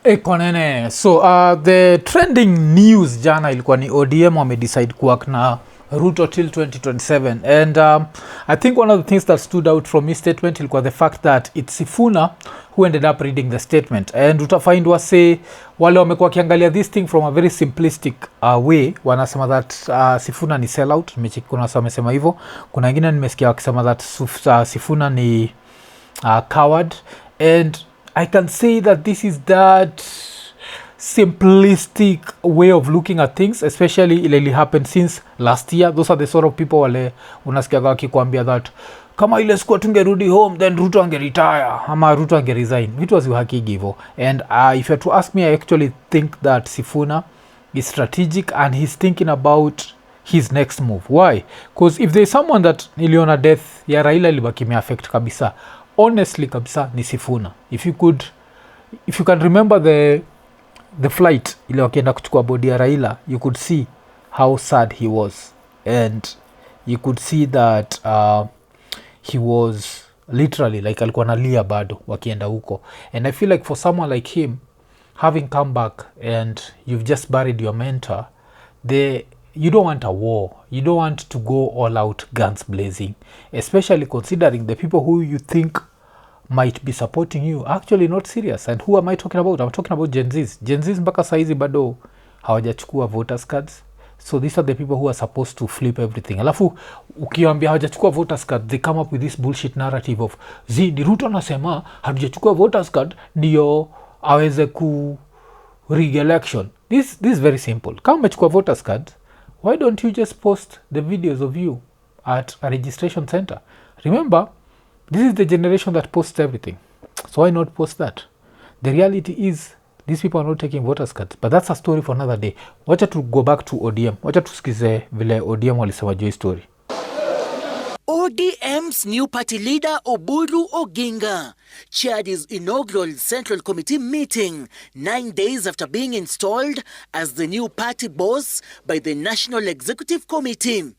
Konene. So the trending news jana ilikuwa ni ODM wamedecide kuwork na Ruto till 2027 and I think one of the things that stood out from his statement ilikuwa the fact that it's Sifuna who ended up reading the statement, and utafind wase wale wamekuwa kiangalia this thing from a very simplistic way wanasema that Sifuna ni sellout. Kuna wamesema hivyo, kuna wengine nimesikia wakisema that Sifuna ni coward, and I can say that this is that simplistic way of looking at things, especially ile happened since last year. Those are the sort of people wale unasikiaga wakikwambia that kama ile siku tungerudi home then Ruto angeretire ama Ruto angeresign. It was uhakigi hivyo, and if you have to ask me, I actually think that Sifuna is strategic and he's thinking about his next move. Why? Because if there is someone that niliona death ya Raila ilibaki affect kabisa, honestly kabisa, ni Sifuna. If you can remember the flight ile wakienda kuchukua body ya Raila, you could see how sad he was, and you could see that he was literally like alikuwa nalia bado wakienda huko. And I feel like for someone like him having come back and you've just buried your mentor, you don't want a war, you don't want to go all out guns blazing, especially considering the people who you think might be supporting you actually not serious. And who am I talking about? I'm talking about Gen Zs mpaka saizi bado hawajachukua voters cards. So these are the people who are supposed to flip everything. Alafu ukiwaambia hawajachukua voters card, they come up with this bullshit narrative of ni Ruto anasema hatujachukua voters card ndio aweze ku rig election. This is very simple. Kama umechukua voters card, why don't you just post the videos of you at a registration center? Remember, this is the generation that posts everything. So why not post that? The reality is these people are not taking voters cards, but that's a story for another day. Wacha to go back to ODM. Wacha tusikize vile ODM walisema juu story. ODM's new party leader Oburu Oginga chaired his inaugural Central Committee meeting 9 days after being installed as the new party boss by the National Executive Committee.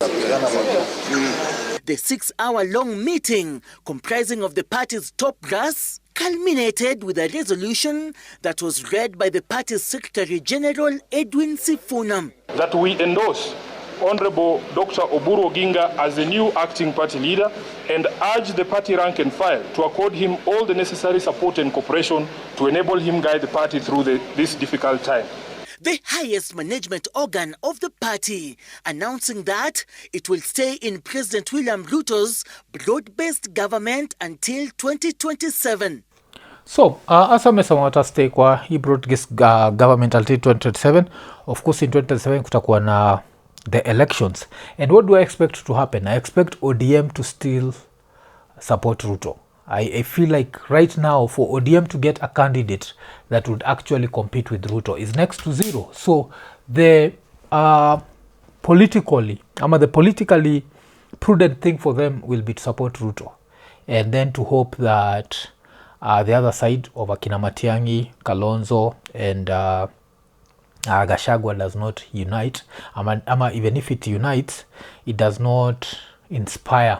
The 6-hour-long meeting, comprising of the party's top brass, culminated with a resolution that was read by the party's Secretary General Edwin Sifuna. That we endorse Honorable Dr. Oburu Oginga as the new acting party leader and urge the party rank and file to accord him all the necessary support and cooperation to enable him guide the party through this difficult time. The highest management organ of the party, announcing that it will stay in President William Ruto's broad-based government until 2027. So, as amesema watastay kwa hii broad-based government until 2027. Of course, in 2027 kutakuwa na the elections. And what do I expect to happen? I expect ODM to still support Ruto. I feel like right now for ODM to get a candidate that would actually compete with Ruto is next to zero. So the politically prudent thing for them will be to support Ruto, and then to hope that the other side of Akina Matiang'i, Kalonzo and Gachagua does not unite. Ama even if it unites, it does not inspire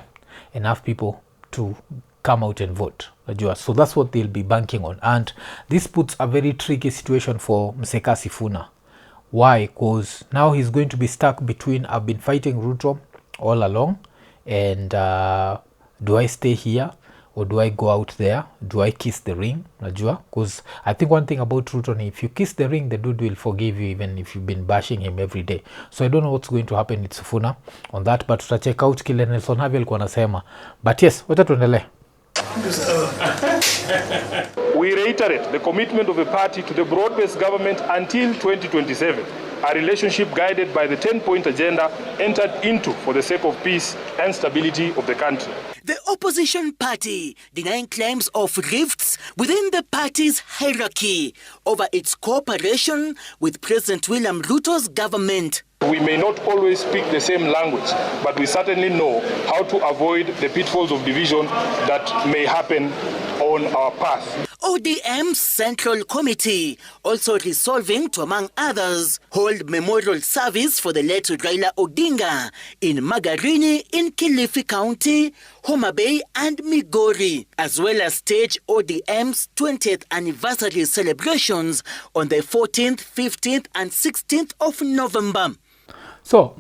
enough people to come out and vote. So that's what they'll be banking on, and this puts a very tricky situation for Mseka Sifuna. Why? Because now he's going to be stuck between I've been fighting Ruto all along, and do I stay here or do I go out there? Do I kiss the ring? Because I think one thing about Ruto, if you kiss the ring, the dude will forgive you even if you've been bashing him every day. So I don't know what's going to happen with Sifuna on that, but check out kile Nelson Havi alikuwa anasema. But yes, wacha tuendelee. We reiterate the commitment of the party to the broad-based government until 2027, a relationship guided by the 10-point agenda entered into for the sake of peace and stability of the country. The opposition party denying claims of rifts within the party's hierarchy over its cooperation with President William Ruto's government. We may not always speak the same language, but we certainly know how to avoid the pitfalls of division that may happen on our path. ODM Central Committee also resolving to, among others, hold memorial service for the late Raila Odinga in Magarini in Kilifi County, Homa Bay and Migori, as well as stage ODM's 20th anniversary celebrations on the 14th, 15th and 16th of November. So,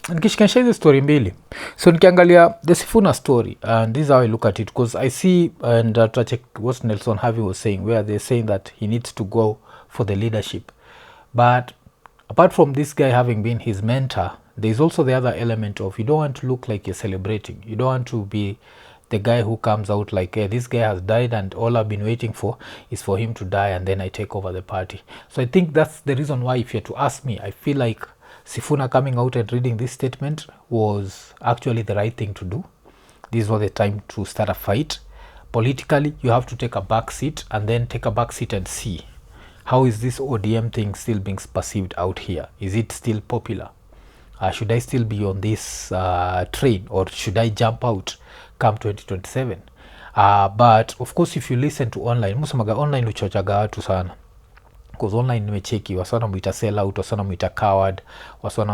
nikishikanisha hizi story mbili, so nikiangalia the Sifuna story, and this is how I look at it, because I see and check what Nelson Harvey was saying, where they're saying that he needs to go for the leadership. But apart from this guy having been his mentor, there's also the other element of you don't want to look like you're celebrating. You don't want to be the guy who comes out like, hey, this guy has died and all I've been waiting for is for him to die and then I take over the party. So I think that's the reason why, if you're to ask me, I feel like Sifuna coming out and reading this statement was actually the right thing to do. This was the time to start a fight. Politically, you have to take a back seat and then take a back seat and see how is this ODM thing still being perceived out here. Is it still popular? Should I still be on this train, or should I jump out come 2027? But of course, if you listen to online, musamaga online uchochaga watu sana, because online nimecheki wasana mwita sell out, wasana mwita coward, wasana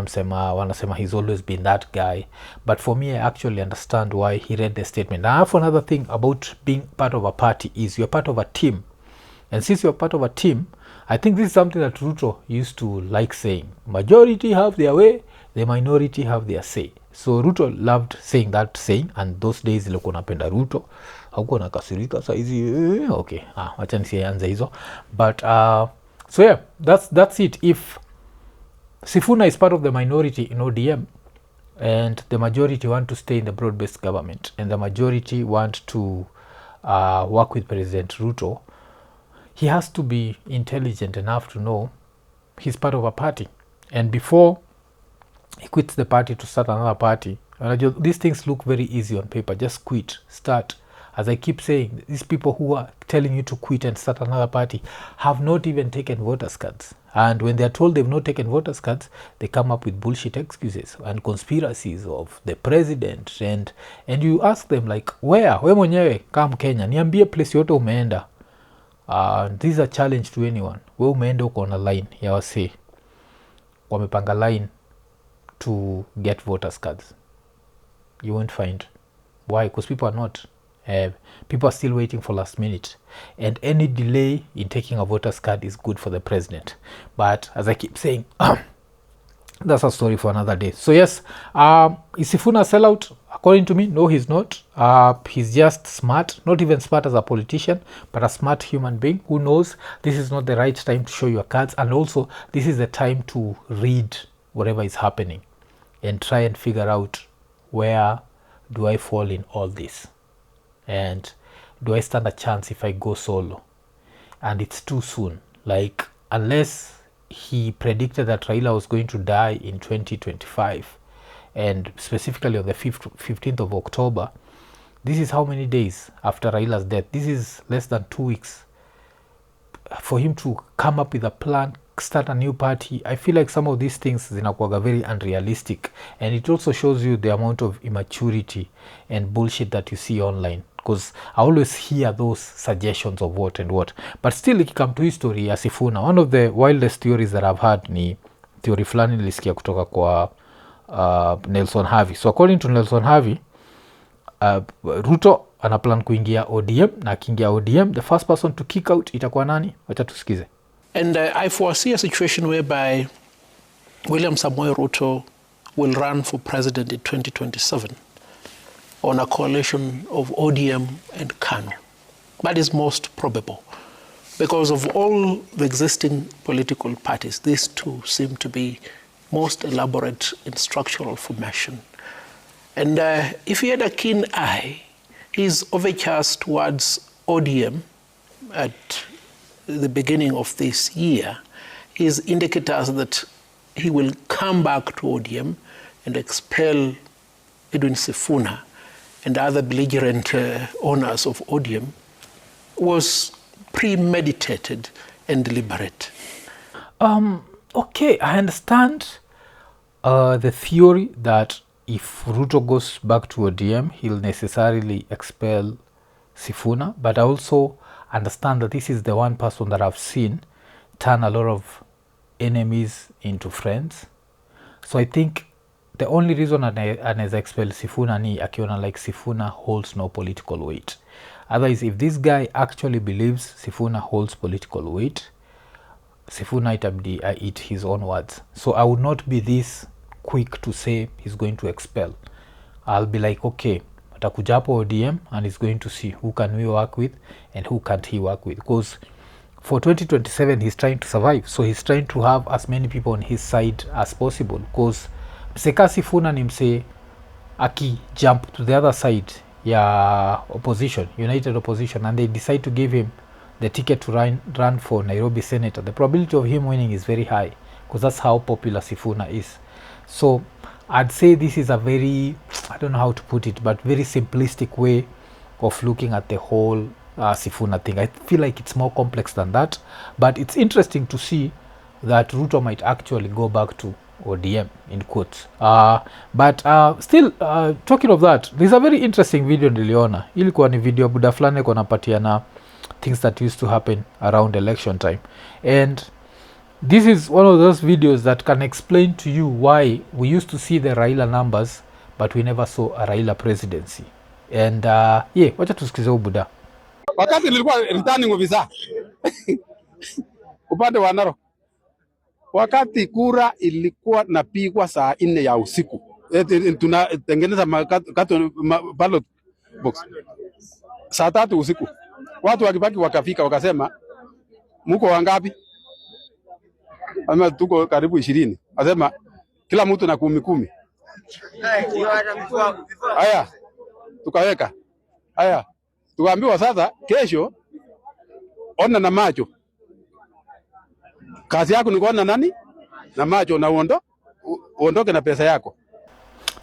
wanasema he's always been that guy. But for me, I actually understand why he read the statement. Now, for another thing about being part of a party is you're part of a team, and since you're part of a team, I think this is something that Ruto used to like saying, majority have their way, the minority have their say. So Ruto loved saying that saying, and those days ilikuwa napenda Ruto, haukuwa nakasirika saizi okay, wacha nisianze hizo. But so yeah, that's it. If Sifuna is part of the minority in ODM and the majority want to stay in the broad-based government and the majority want to work with President Ruto, he has to be intelligent enough to know he's part of a party, and before he quits the party to start another party, these things look very easy on paper. Just quit, start. As I keep saying, these people who are telling you to quit and start another party have not even taken voters cards, and when they are told they've not taken voters cards, they come up with bullshit excuses and conspiracies of the president, and you ask them like, where we mwenyewe kama Kenya niambie place yote umeenda. This is a challenge to anyone. We umeenda uko on a line ya wase wamepanga line to get voters cards, you won't find. Why? Because people are not. People are still waiting for last minute, and any delay in taking a voters card is good for the president. But as I keep saying, that's a story for another day. So yes, is Sifuna a sellout? According to me, no, he's not. He's just smart, not even smart as a politician, but a smart human being who knows this is not the right time to show your cards, and also this is the time to read whatever is happening and try and figure out, where do I fall in all this, and do I stand a chance if I go solo? And it's too soon. Like, unless he predicted that Raila was going to die in 2025, and specifically on the 15th of October, this is how many days after Raila's death? This is less than 2 weeks for him to come up with a plan, start a new party. I feel like some of these things zinakuwaga very unrealistic, and it also shows you the amount of immaturity and bullshit that you see online, because I always hear those suggestions of what and what. But still, ikikam to history ya Sifuna, one of the wildest theories that I've heard ni theory fulani nilisikia kutoka kwa Nelson Harvey. So according to Nelson Harvey, Ruto ana plan kuingia ODM, na akiingia ODM, the first person to kick out itakuwa nani? Wacha tusikize. And I foresee a situation whereby William Samoei Ruto will run for president in 2027 on a coalition of ODM and KANU. That is most probable. Because of all the existing political parties, these two seem to be most elaborate in structural formation. And if he had a keen eye, his overtures towards ODM at the beginning of this year is indicators that he will come back to ODM and expel Edwin Sifuna and other belligerent owners of ODM was premeditated and deliberate. Okay, I understand the theory that if Ruto goes back to ODM, he'll necessarily expel Sifuna, but I also understand that this is the one person that I've seen turn a lot of enemies into friends. So I think the only reason anaweza expel Sifuna ni akiona like Sifuna holds no political weight. Otherwise, if this guy actually believes Sifuna holds political weight, Sifuna itabidi eat his own words. So I would not be this quick to say he's going to expel. I'll be like, okay, atakuja hapo ODM and he's going to see who can we work with and who can't he work with. Because for 2027 he's trying to survive, so he's trying to have as many people on his side as possible. Because mseka Sifuna ni mse aki jump to the other side ya opposition, united opposition, and they decide to give him the ticket to run for Nairobi Senator, the probability of him winning is very high because that's how popular Sifuna is. So I'd say this is a very, I don't know how to put it, but very simplistic way of looking at the whole Sifuna thing. I feel like it's more complex than that, but it's interesting to see that Ruto might actually go back to ODM in quotes. But still talking of that, there's a very interesting video niliona. Ilikuwa ni video buda fulani kwa napatiana things that used to happen around election time, and this is one of those videos that can explain to you why we used to see the Raila numbers but we never saw a Raila presidency. And yeah, wacha tusikize buda. Wakati nilikuwa returning officer upande wa Narok, wakati kura ilikuwa napigwa saa 4 ya usiku, tunatengeneza ballot box saa 3 usiku, watu wakibaki wakafika wakasema muko wangapi? Ama tuko karibu 20. Asema kila mtu na 10. Haya tukaweka haya, tukaambiwa sasa kesho ona na macho, kazi yako ni kuona nani na macho, na uondoke na pesa yako.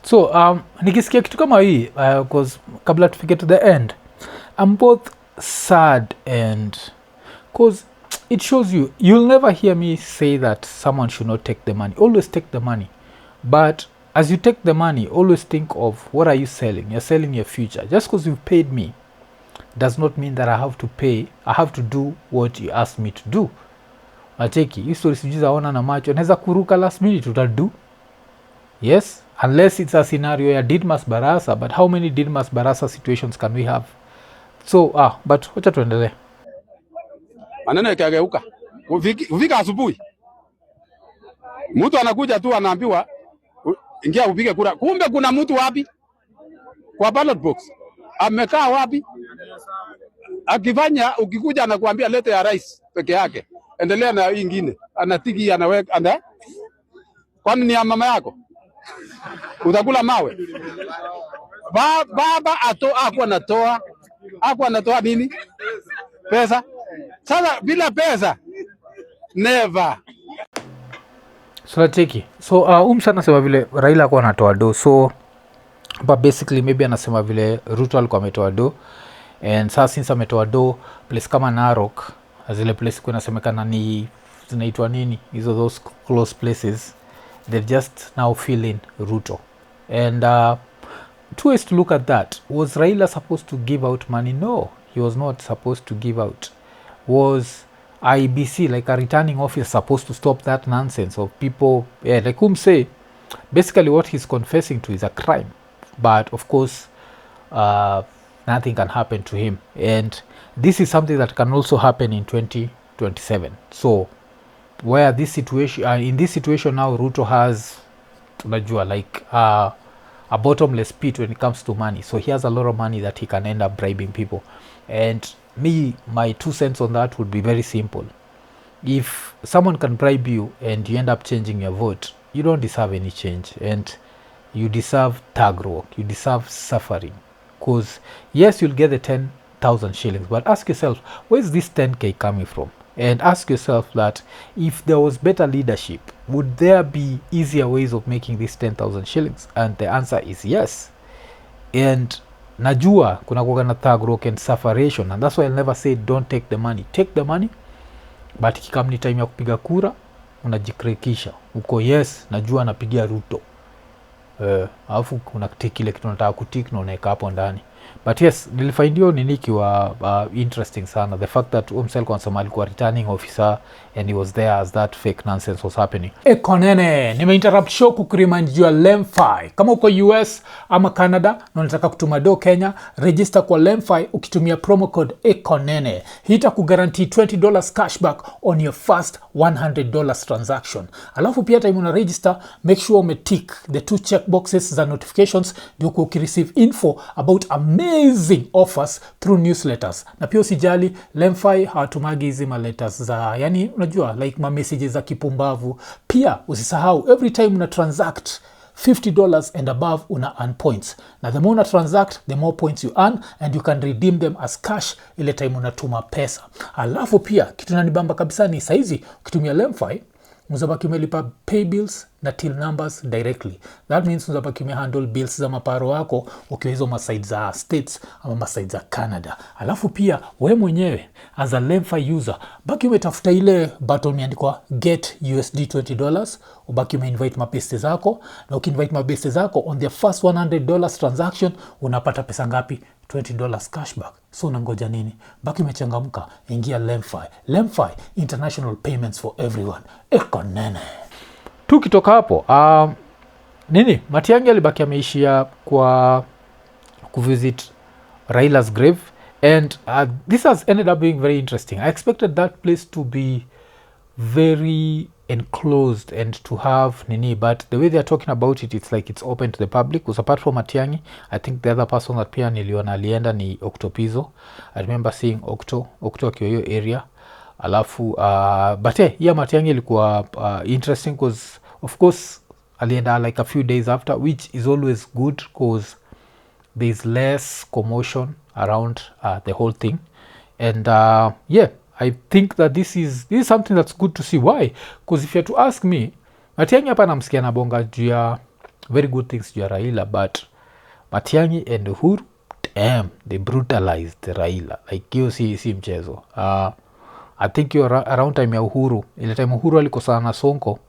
So nikisikia kitu kama hii because kabla tufike to the end, I'm both sad and because it shows you'll never hear me say that someone should not take the money. Always take the money, but as you take the money, always think of what are you selling. You're selling your future. Just because you've paid me does not mean that I have to do what you asked me to do. Acheki hii story sijuza ona na macho naweza kuruka last minute utadu. Yes, unless it's a scenario ya Didmas Barasa, but how many Didmas Barasa situations can we have? So but wacha tuendelee. Maneno yakageuka. Ufika asubuhi, mtu anakuja tu anaambiwa ingia upige kura. Kumbe kuna mtu wapi kwa ballot box, amekaa wapi akifanya. Ukikuja anakuambia lete ya rais peke yake, endelea na nyingine, anatiki anaweka kwani ni ya mama yako, utakula mawe. Baba hakuwa anatoa nini? Pesa. Sasa bila pesa never. So cheki. So msana anasema vile Raila alikuwa anatoa do. So but basically maybe anasema vile Ruto alikuwa ametoa do, and sasa since ametoa do place kama Narok, zile place kuna semekana ni zinaitwa nini, hizo those close places, they just now fill in Ruto. And two ways to look at that. Was Raila supposed to give out money? No, he was not supposed to give out. Was IBC, like a returning officer, supposed to stop that nonsense of people? Yeah, like say, basically what he's confessing to is a crime, but of course nothing can happen to him, and this is something that can also happen in 2027. So where this situation in this situation now, Ruto has like a bottomless pit when it comes to money. So he has a lot of money that he can end up bribing people. And my 2 cents on that would be very simple. If someone can bribe you and you end up changing your vote, you don't deserve any change, and you deserve tag work, you deserve suffering. Because yes, you'll get the 10,000 shillings, but ask yourself, where's this 10k coming from? And ask yourself that if there was better leadership, would there be easier ways of making this 10,000 shillings? And the answer is yes. And najua kuna kuwa na thug rock and sufferation, and that's why I'll never say don't take the money. Take the money, but ikikam ni time ya kupiga kura unajikrekisha uko yes najua napigia Ruto, alafu unatiki ile kitu unataka kutiki na unaweka hapo ndani. but yes, nilifindio nini ikiwa interesting sana, the fact that umsel konsema alikuwa returning officer and he was there as that fake nonsense was happening. Konene, nimeinterrupt show kukuremind juu ya Lemfi. Kama uko US ama Canada na unataka kutuma do Kenya, register kwa Lemfi ukitumia promo code EKONENE. Hii itakuguarantee $20 cashback on your first $100 transaction. Alafu pia time una register, make sure umetick the 2 check boxes za notifications ndio ukireceive info about amazing offers through newsletters. Na pia usijali, Lemfi hawatumagi hizi letters za, yani unajua like ma messages za kipumbavu. Pia usisahau, every time una transact $50 and above una earn points. Na the more una transact, the more points you earn and you can redeem them as cash ile time unatuma pesa. Alafu pia kitu nanibamba kabisa ni saizi ukitumia Lemfi mzabaki umelipa pay bills na till numbers directly. That means mzabaki umehandle bills za maparo wako ukiwa hizo maside za States ama maside za Canada. Alafu pia we mwenyewe as a Lemfi user baki umetafuta ile button imeandikwa get USD $20, ubaki umeinvite mabeste zako, na ukiinvite mabeste zako on their first $100 transaction unapata pesa ngapi? $20 cashback. So unangoja nini? Baki umechangamka, ingia Lemfi. Lemfi, international payments for everyone. EKONENE. Tukitoka hapo, Nini, Matiang'i alibaki ameishia kwa kuvisit Raila's grave, and this has ended up being very interesting. I expected that place to be very enclosed and to have Nini, but the way they're talking about it, it's like it's open to the public. Because apart from Matiang'i, I think the other person that pia niliona alienda ni Octopizo. I remember seeing Octo akiwa hiyo area. Alafu but yeah, Matiang'i ilikuwa interesting because of course alienda like a few days after, which is always good because there's less commotion around the whole thing. And yeah, I think that this is something that's good to see. Why? Because if you have to ask me, Matiang'i hapa namsikia na bonga juu ya very good things juu ya Raila, but Matiang'i and Uhuru, damn, they brutalized Raila. Like hiyo si mchezo. I think around time ya Uhuru, ile time Uhuru alikosana na Sonko,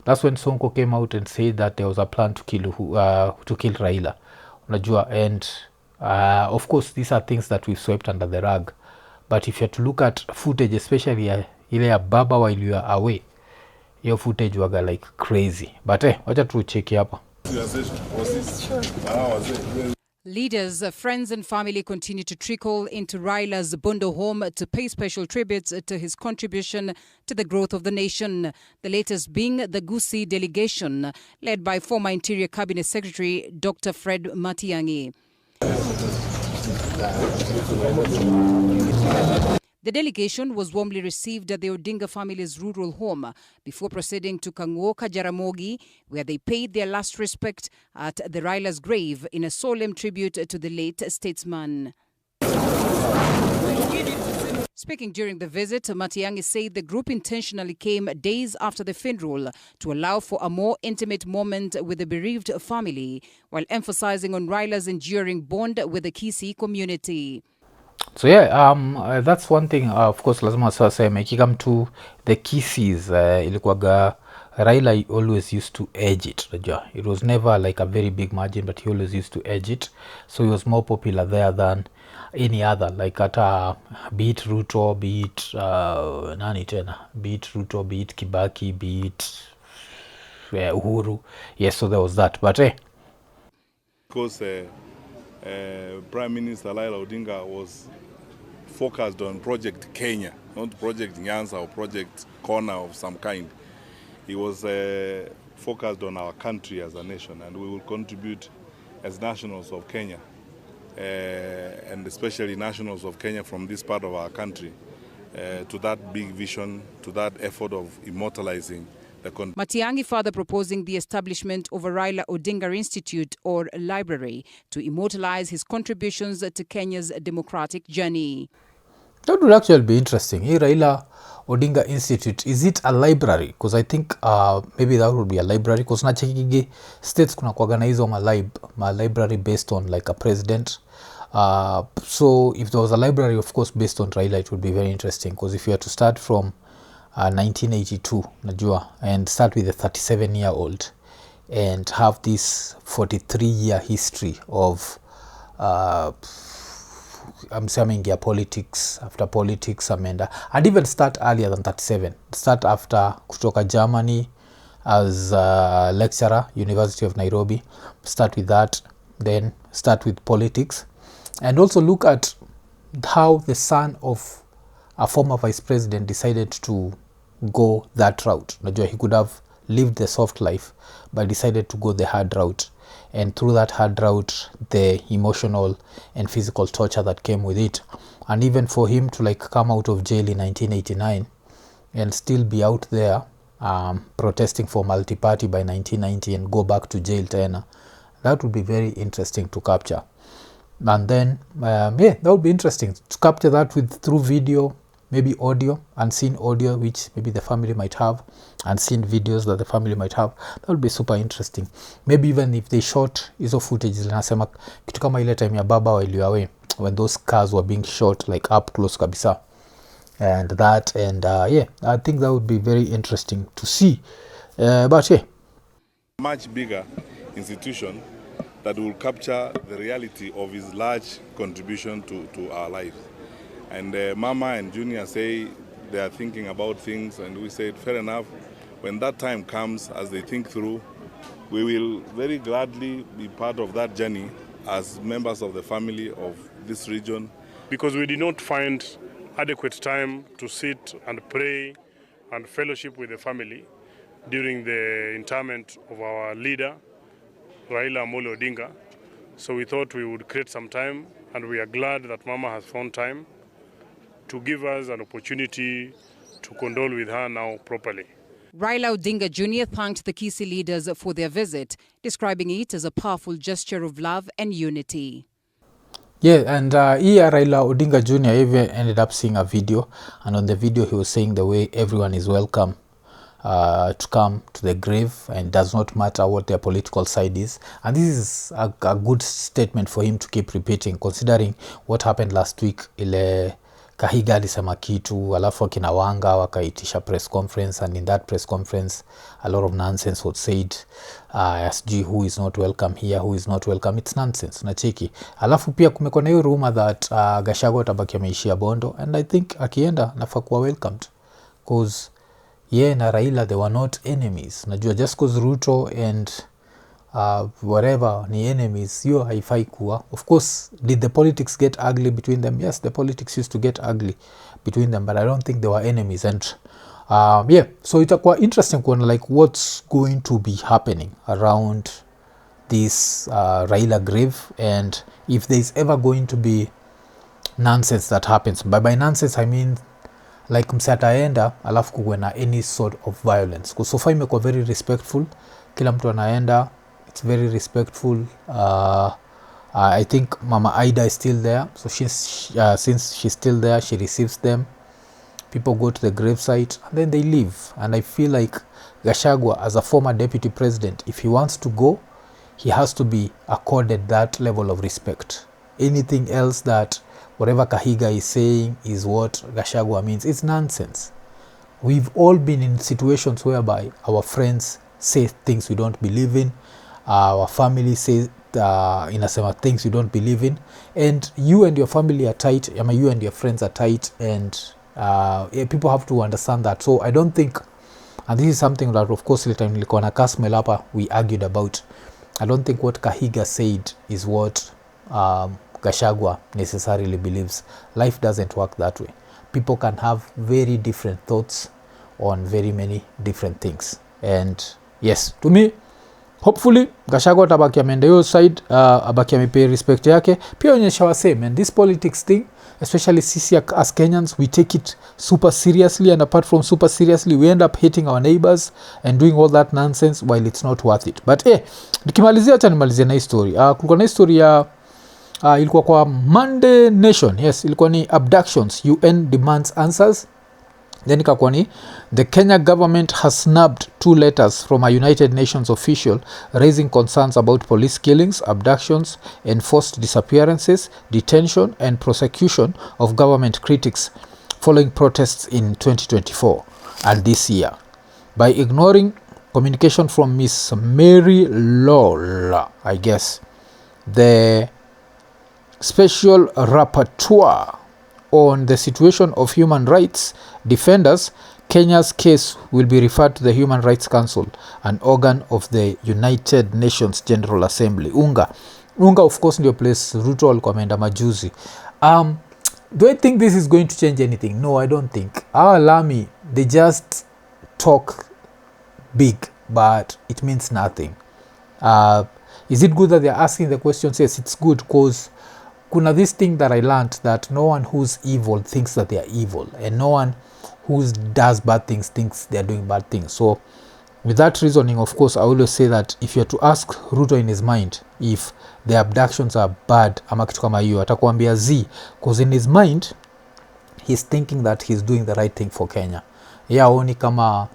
that's when Sonko came out and said that there was a plan to kill Raila. Unajua, and of course these are things that we've swept under the rug. But if you have to look at footage, especially ile ya baba while you are away, your footage waga like crazy. But wacha tu check hapa. Leaders, friends and family continue to trickle into Raila's Bondo home to pay special tributes to his contribution to the growth of the nation. The latest being the Gusii delegation, led by former Interior Cabinet Secretary Dr. Fred Matiang'i. The delegation was warmly received at the Odinga family's rural home before proceeding to Kang'oka, Jaramogi, where they paid their last respect at the Raila's grave in a solemn tribute to the late statesman. Speaking during the visit, Matiang'i said the group intentionally came days after the funeral to allow for a more intimate moment with the bereaved family, while emphasizing on Raila's enduring bond with the Kisii community. So yeah, that's one thing. Of course, lazima sasa ikikam to the Kisiis, ilikuwaga Raila always used to edge it. It was never like a very big margin, but he always used to edge it. So he was more popular there than any other. Like ata beat Ruto, beat nani tena, beat Ruto, beat Kibaki, beat Uhuru. Yes, so there was that. But because Prime Minister Raila Odinga was focused on Project Kenya, not Project Nyanza or Project Corner of some kind. He was focused on our country as a nation, and we will contribute as nationals of Kenya, and especially nationals of Kenya from this part of our country, to that big vision, to that effort of immortalizing Matiang'i further proposing the establishment of a Raila Odinga Institute or library to immortalize his contributions to Kenya's democratic journey. That would actually be interesting. Hey, Raila Odinga Institute, is it a library? Because I think maybe that would be a library. Because nachekigi states kuna kuagana hizo ma library based on like a president. So if there was a library, of course, based on Raila, it would be very interesting. Because if you had to start from 1982 najua, and start with a 37-year-old and have this 43-year history of ameingia politics, after politics ameenda, and even start earlier than 37, start after kutoka Germany as a lecturer, University of Nairobi, start with that, then start with politics, and also look at how the son of a former vice president decided to go that route. Najua he could have lived the soft life, but decided to go the hard route, and through that hard route, the emotional and physical torture that came with it, and even for him to like come out of jail in 1989 and still be out there protesting for multi-party by 1990 and go back to jail tena, that would be very interesting to capture. And then that would be interesting to capture that through video, maybe audio, unseen audio, which maybe the family might have, unseen videos that the family might have. That would be super interesting. Maybe even if they shot hizo footage zinasema kitu kama ile time ya baba while away, when those cars were being shot like up close kabisa, and that, and I think that would be very interesting to see. But much bigger institution that will capture the reality of his large contribution to our lives. And Mama and Junior say they are thinking about things, and we said, fair enough. When that time comes, as they think through, we will very gladly be part of that journey as members of the family of this region. Because we did not find adequate time to sit and pray and fellowship with the family during the interment of our leader, Raila Odinga. So we thought we would create some time, and we are glad that Mama has found time to give us an opportunity to condole with her now properly. Raila Odinga Jr. thanked the Kisii leaders for their visit, describing it as a powerful gesture of love and unity. Yeah, and here Raila Odinga Jr. even ended up seeing a video, and on the video he was saying the way everyone is welcome to come to the grave, and does not matter what their political side is. And this is a good statement for him to keep repeating, considering what happened last week. Ile Kahiga alisema kitu, alafu akina Wanga wakaitisha press conference, and in that press conference a lot of nonsense was said. Sijui who is not welcome here, who is not welcome. It's nonsense, nacheki. Alafu pia kumekuwa na hiyo rumor that Gachagua atabaki ameishia Bondo, and I think akienda nafaa kuwa welcomed, cause na Raila they were not enemies. Najua just cause Ruto and whatever ni enemies, hiyo haifai kuwa. Of course, did the politics get ugly between them? Yes, the politics used to get ugly between them, but I don't think they were enemies. And so itakuwa interesting kuona like what's going to be happening around this Raila grave, and if there's ever going to be nonsense that happens. By nonsense I mean like msataenda alafu kuwe na any sort of violence. Kwa so far imekuwa very respectful, kila mtu anaenda, it's very respectful. I think Mama Aida is still there, so since she's still there, she receives them. People go to the gravesite and then they leave. And I feel like Gachagua, as a former deputy president, if he wants to go, he has to be accorded that level of respect. Anything else that whatever Kahiga is saying is what Gachagua means, it's nonsense. We've all been in situations whereby our friends say things we don't believe in, our family says inasema things you don't believe in, and you and your family are tight, you and your friends are tight, and people have to understand that. So I don't think, and this is something that of course later nilikuwa na Kasmel hapa we argued about, I don't think what Kahiga said is what Gachagua necessarily believes. Life doesn't work that way. People can have very different thoughts on very many different things, and yes, to me hopefully Gachagua atabaki ameenda hiyo side, abaki amepay respect yake, pia onyesha waseme. And this politics thing, especially sisi as Kenyans, we take it super seriously, and apart from super seriously, we end up hating our neighbors and doing all that nonsense while it's not worth it. But nikimalizia acha nimalizie na story. Kulikuwa na story ya ilikuwa kwa Monday Nation. Yes, ilikuwa ni abductions, UN demands answers. Then ikakuwa ni the Kenya government has snubbed 2 letters from a United Nations official raising concerns about police killings, abductions, enforced disappearances, detention and prosecution of government critics following protests in 2024 and this year. By ignoring communication from Miss Mary Lowell, I guess, the special rapporteur on the situation of human rights defenders, Kenya's case will be referred to the Human Rights Council, an organ of the United Nations General Assembly. Unga of course ndio place Ruto alikuwa ameenda majuzi. Do I think this is going to change anything? No, I don't think. Our Lami, they just talk big, but it means nothing. Is it good that they're asking the questions? Yes, it's good, because kuna this thing that I learned, that no one who's evil thinks that they are evil, and no one who does bad things thinks they are doing bad things. So with that reasoning, of course, I always say that if you are to ask Ruto in his mind if the abductions are bad ama kitu kama hiyo, atakwambia Z, because in his mind he's thinking that he's doing the right thing for Kenya. Yeah, only kama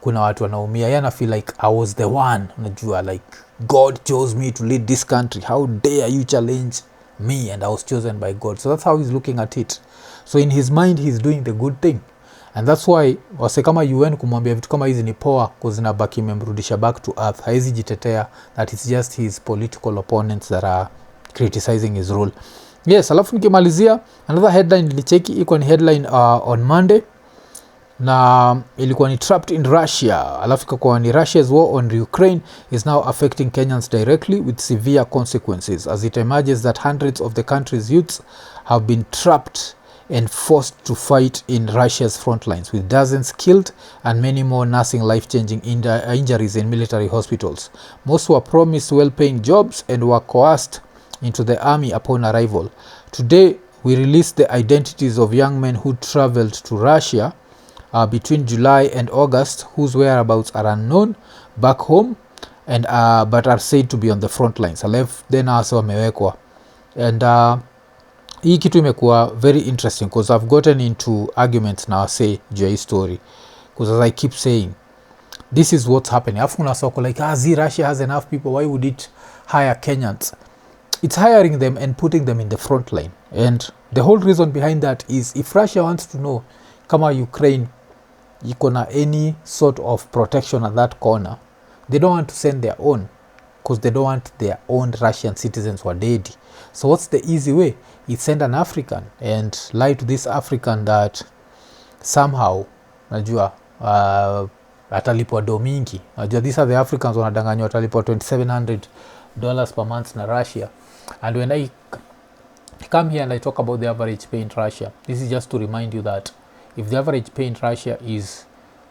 kuna watu wanaumia, yeah, I feel like I was the one, unajua, like God chose me to lead this country, how dare you challenge me, and I was chosen by God. So that's how he's looking at it. So in his mind he's doing the good thing, and that's why wase kama UN kumwambia vitu kama hizi ni poa, cause inabaki memrudisha back to earth. Haizi jitetea that it's just his political opponents that are criticizing his rule. Yes, alafu nikimalizia another headline nilicheki, iko ni headline on Monday, na ilikuwa ni trapped in Russia, alafu ikakuwa ni Russia's war on Ukraine is now affecting Kenyans directly with severe consequences as it emerges that hundreds of the country's youths have been trapped and forced to fight in Russia's front lines, with dozens killed and many more nursing life-changing injuries in military hospitals. Most were promised well-paying jobs and were coerced into the army upon arrival. Today, we released the identities of young men who traveled to Russia between July and August, whose whereabouts are unknown back home, and but are said to be on the front lines. Then also wamewekwa, and hii kitu imekuwa very interesting because I've gotten into arguments now say juu hii story, because as I keep saying, this is what's happening. Afu kuna soko like, Russia has enough people, why would it hire Kenyans? It's hiring them and putting them in the front line, and the whole reason behind that is if Russia wants to know kama Ukraine iko na any sort of protection at that corner, they don't want to send their own, because they don't want their own Russian citizens who are dead. So what's the easy way? It's send an African and lie to this African that somehow najua atalipwa do mingi. Najua these are the Africans wanadanganywa watalipwa $2,700 per month na Russia. And when I come here and I talk about the average pay in Russia, this is just to remind you that if the average pay in Russia is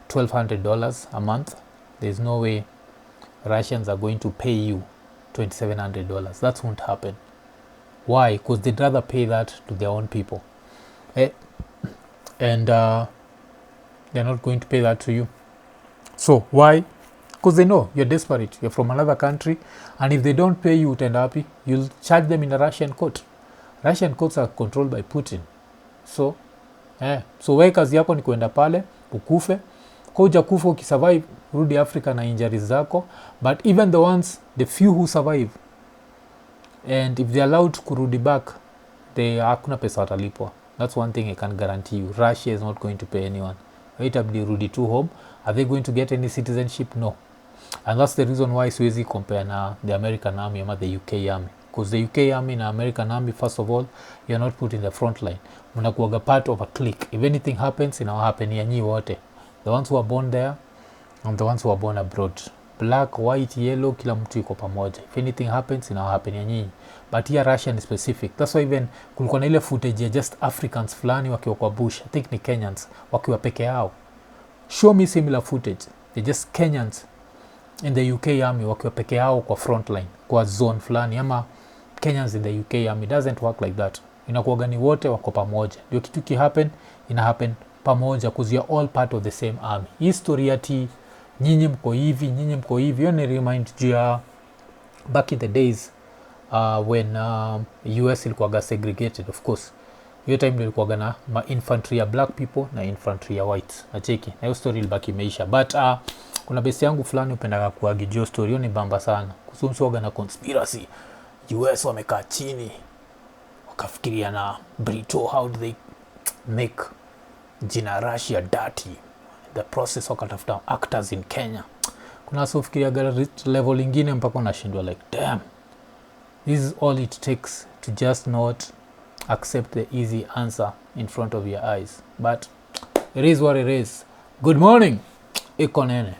$1,200 a month, there's no way Russians are going to pay you $2,700. That won't happen. Why? Because they'd rather pay that to their own people. And they're not going to pay that to you. So why? Because they know you're desperate, you're from another country, and if they don't pay you happy, you'll charge them in a Russian court. Russian courts are controlled by Putin. So wewe kazi yako ni kuenda pale ukufe, koja kufa ukisurvive rudi Africa na injuries zako, but even the few who survive, and if they're allowed kurudi back, hakuna pesa watalipwa. That's one thing I can guarantee you. Russia is not going to pay anyone. Itabidi rudi to home. Are they going to get any citizenship? No. And that's the reason why siwezi compare na the American army ama the UK army, because the UK army na American army, first of all, you're not put in the front line. Mnakuwaga part of a clique. If anything happens, happen ya nyi wote, the ones who are born there and the ones who are born abroad, black, white, yellow, kila mtu yuko pamoja. If anything happens, happen ya nyi. But here Russian specific. That's why even kulikuwa na ile footage ya just Africans fulani wakiwa kwa bush, I think ni Kenyans, wakiwa peke yao. Show me similar footage. They're just Kenyans in the UK army wakiwa peke yao kwa front line, kwa zone fulani, ama Kenyans in the UK army. It doesn't work like that. Inakuwaga ni wote wako pamoja. Ndio kitu ki happen, ina happen pamoja, because you're all part of the same army. History ati nyinyi mko hivi, hiyo ni remind ya back in the days when US ilikuwaga segregated, of course. Hiyo time ilikuwaga na infantry ya black people na infantry ya white. Nacheki. Na hiyo story ilibaki imeisha. But kuna besi yangu fulani upendaga kuagijio story, hiyo ni bamba sana. Kusumsuaga na conspiracy. US wamekaa chini wakafikiria na Brito, how do they make jina Russia dirty, the process wakatafuta actors in Kenya. Kuna sofikiria level ingine mpaka unashindwa like, damn, this is all it takes to just not accept the easy answer in front of your eyes. But it is what it is. Good morning, Ikonene.